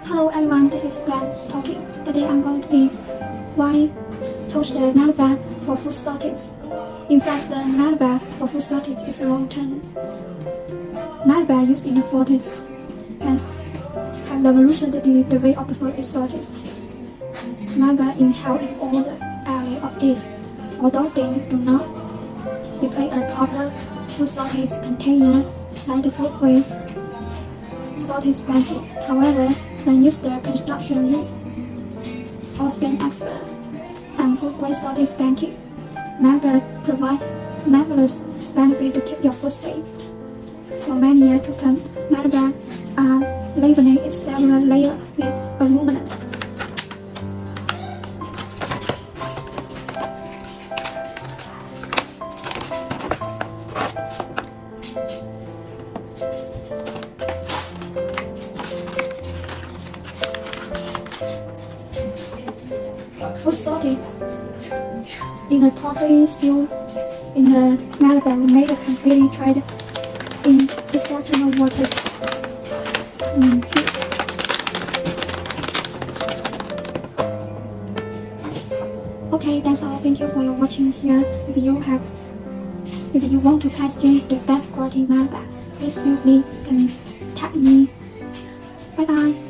Hello everyone, this is Blanche talking. Today I'm going to be why chose the Mylar Bag for food storage. In fact, the Mylar Bag for food storage is long-term. Mylar Bag used in the 40s has revolutionized the way of the food storage. Mylar Bag inhale in all the area of this, although they do not replace a proper food storage container like the food waste storage blanket. However, when used the construction or scan expert and food waste storage blanket, Mylar Bag provide marvelous benefit to keep your food safe. For many years to come, Mylar Bag are laminated several layers with aluminum. Food storage in a properly sealed in the Mylar Bag made a completely tried in exceptional waters. Okay, that's all. Thank you for your watching here. If you want to test the best quality Mylar Bag, please feel free to contact me. Bye bye.